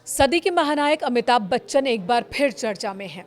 सदी के महानायक अमिताभ बच्चन एक बार फिर चर्चा में हैं।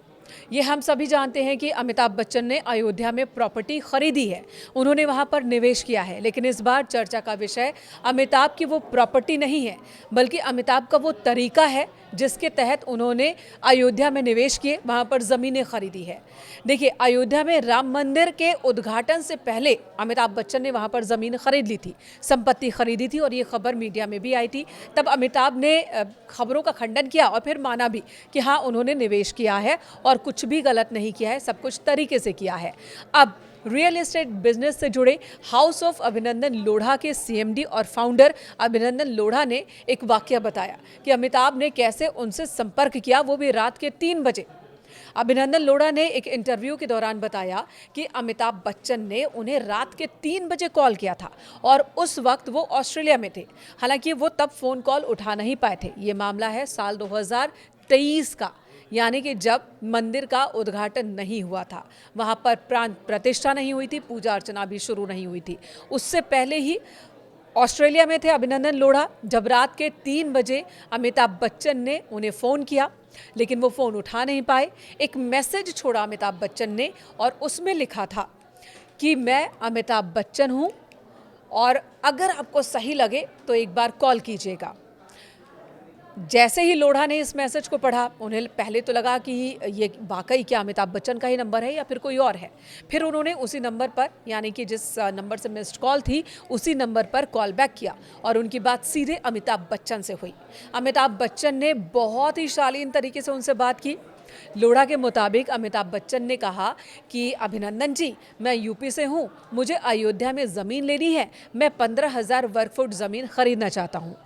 ये हम सभी जानते हैं कि अमिताभ बच्चन ने अयोध्या में प्रॉपर्टी खरीदी है, उन्होंने वहां पर निवेश किया है। लेकिन इस बार चर्चा का विषय अमिताभ की वो प्रॉपर्टी नहीं है, बल्कि अमिताभ का वो तरीका है जिसके तहत उन्होंने अयोध्या में निवेश किए, वहां पर ज़मीनें खरीदी है। देखिए, अयोध्या में राम मंदिर के उद्घाटन से पहले अमिताभ बच्चन ने वहां पर ज़मीन खरीद ली थी, संपत्ति खरीदी थी और ये खबर मीडिया में भी आई थी। तब अमिताभ ने खबरों का खंडन किया और फिर माना भी कि हाँ, उन्होंने निवेश किया है और कुछ भी गलत नहीं किया है, सब कुछ तरीके से किया है। अब रियल एस्टेट बिजनेस से जुड़े हाउस ऑफ अभिनंदन लोढ़ा के सीएमडी और फाउंडर अभिनंदन लोढ़ा ने एक वाकया बताया कि अमिताभ ने कैसे उनसे संपर्क किया, वो भी रात के 3 बजे। अभिनंदन लोढ़ा ने एक इंटरव्यू के दौरान बताया कि अमिताभ बच्चन ने उन्हें रात के 3 बजे कॉल किया था और उस वक्त वो ऑस्ट्रेलिया में थे। हालांकि वो तब फोन कॉल उठा नहीं पाए थे। ये मामला है साल 2023 का, यानी कि जब मंदिर का उद्घाटन नहीं हुआ था, वहां पर प्राण प्रतिष्ठा नहीं हुई थी, पूजा अर्चना भी शुरू नहीं हुई थी। उससे पहले ही ऑस्ट्रेलिया में थे अभिनंदन लोढ़ा जब रात के 3 बजे अमिताभ बच्चन ने उन्हें फ़ोन किया, लेकिन वो फ़ोन उठा नहीं पाए। एक मैसेज छोड़ा अमिताभ बच्चन ने और उसमें लिखा था कि मैं अमिताभ बच्चन हूँ और अगर आपको सही लगे तो एक बार कॉल कीजिएगा। जैसे ही लोढ़ा ने इस मैसेज को पढ़ा, उन्हें पहले तो लगा कि ये वाकई क्या अमिताभ बच्चन का ही नंबर है या फिर कोई और है। फिर उन्होंने उसी नंबर पर, यानी कि जिस नंबर से मिस्ड कॉल थी, उसी नंबर पर कॉल बैक किया और उनकी बात सीधे अमिताभ बच्चन से हुई। अमिताभ बच्चन ने बहुत ही शालीन तरीके से उनसे बात की। लोढ़ा के मुताबिक अमिताभ बच्चन ने कहा कि अभिनंदन जी, मैं यूपी से हूँ, मुझे अयोध्या में ज़मीन लेनी है, मैं 15,000 वर्ग फुट ज़मीन खरीदना चाहता हूँ,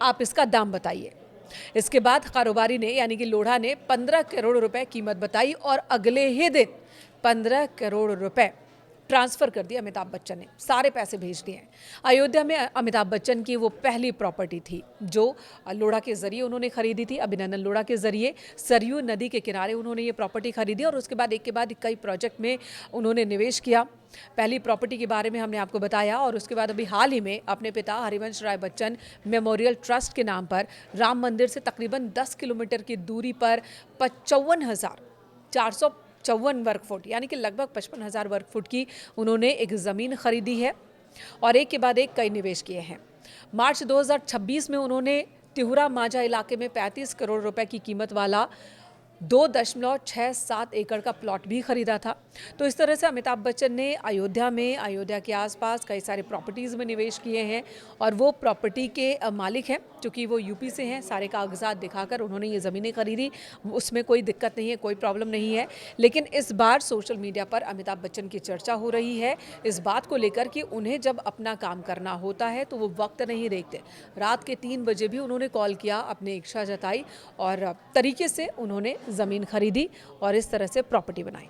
आप इसका दाम बताइए। इसके बाद कारोबारी ने, यानी कि लोढ़ा ने 15 करोड़ रुपए कीमत बताई और अगले ही दिन 15 करोड़ रुपए ट्रांसफ़र कर दिए अमिताभ बच्चन ने, सारे पैसे भेज दिए। अयोध्या में अमिताभ बच्चन की वो पहली प्रॉपर्टी थी जो लोढ़ा के ज़रिए उन्होंने खरीदी थी। अभिनंदन लोढ़ा के ज़रिए सरयू नदी के किनारे उन्होंने ये प्रॉपर्टी खरीदी और उसके बाद एक के बाद कई प्रोजेक्ट में उन्होंने निवेश किया। पहली प्रॉपर्टी के बारे में हमने आपको बताया और उसके बाद अभी हाल ही में अपने पिता हरिवंश राय बच्चन मेमोरियल ट्रस्ट के नाम पर राम मंदिर से तकरीबन 10 किलोमीटर की दूरी पर 55,454 वर्ग फुट, यानी कि लगभग 55,000 वर्ग फुट की उन्होंने एक ज़मीन खरीदी है और एक के बाद एक कई निवेश किए हैं। मार्च 2026 में उन्होंने तिहुरा मांझा इलाके में 35 करोड़ रुपए की कीमत वाला 2.67 एकड़ का प्लॉट भी खरीदा था। तो इस तरह से अमिताभ बच्चन ने अयोध्या में, अयोध्या के आसपास कई सारे प्रॉपर्टीज़ में निवेश किए हैं और वो प्रॉपर्टी के मालिक हैं, चूँकि वो यूपी से हैं। सारे कागजात दिखाकर उन्होंने ये ज़मीनें खरीदी, उसमें कोई दिक्कत नहीं है, कोई प्रॉब्लम नहीं है। लेकिन इस बार सोशल मीडिया पर अमिताभ बच्चन की चर्चा हो रही है इस बात को लेकर कि उन्हें जब अपना काम करना होता है तो वो वक्त नहीं देखते। रात के 3 बजे भी उन्होंने कॉल किया, अपनी इच्छा जताई और तरीके से उन्होंने ज़मीन खरीदी और इस तरह से प्रॉपर्टी बनाई।